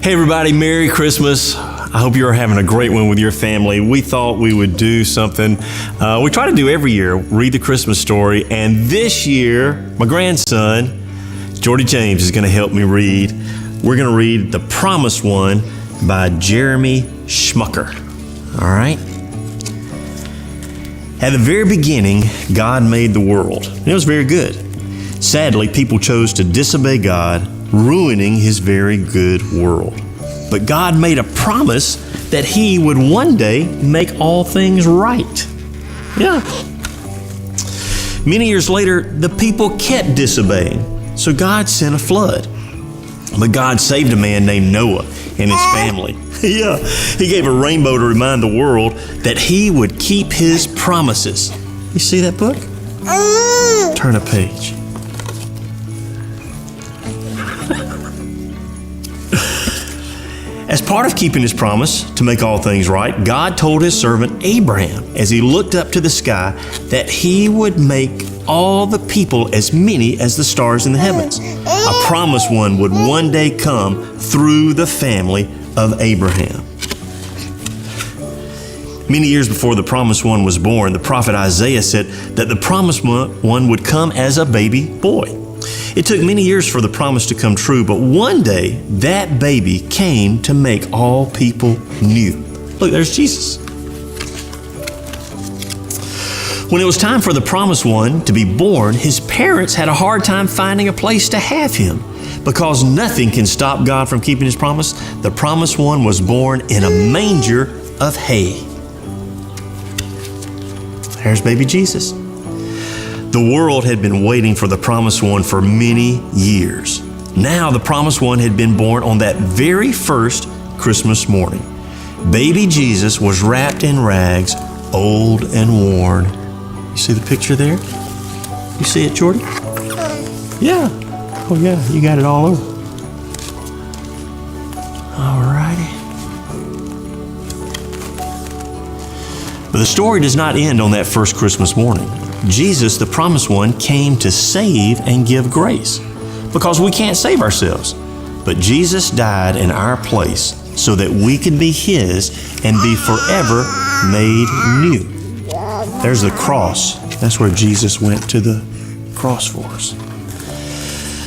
Hey everybody, Merry Christmas. I hope you're having a great one with your family. We thought we would do something we try to do every year, read the Christmas story. And this year, my grandson, Jordy James, is going to help me read. We're going to read The Promised One by Jeremy Schmucker. All right? At the very beginning, God made the world. And it was very good. Sadly, people chose to disobey God, ruining His very good world. But God made a promise that He would one day make all things right. Yeah. Many years later, the people kept disobeying, so God sent a flood. But God saved a man named Noah and his family. Yeah, He gave a rainbow to remind the world that He would keep His promises. You see that book? Turn a page. As part of keeping His promise to make all things right, God told His servant Abraham, as he looked up to the sky, that He would make all the people as many as the stars in the heavens. A promised one would one day come through the family of Abraham. Many years before the promised one was born, the prophet Isaiah said that the promised one would come as a baby boy. It took many years for the promise to come true, but one day that baby came to make all people new. Look, there's Jesus. When it was time for the promised one to be born, his parents had a hard time finding a place to have him. Because nothing can stop God from keeping His promise, the promised one was born in a manger of hay. There's baby Jesus. The world had been waiting for the promised one for many years. Now the promised one had been born on that very first Christmas morning. Baby Jesus was wrapped in rags, old and worn. You see the picture there? You see it, Jordy? Yeah. Oh yeah, you got it all over. All righty. But the story does not end on that first Christmas morning. Jesus, the promised one, came to save and give grace, because we can't save ourselves. But Jesus died in our place so that we could be His and be forever made new. There's the cross. That's where Jesus went to the cross for us.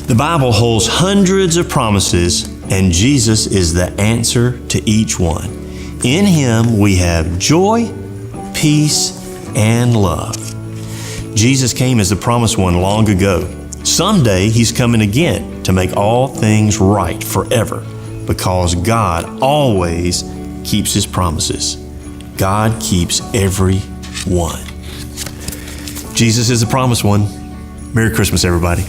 The Bible holds hundreds of promises, and Jesus is the answer to each one. In Him we have joy, peace, and love. Jesus came as the promised one long ago. Someday He's coming again to make all things right forever, because God always keeps His promises. God keeps every one. Jesus is the promised one. Merry Christmas, everybody.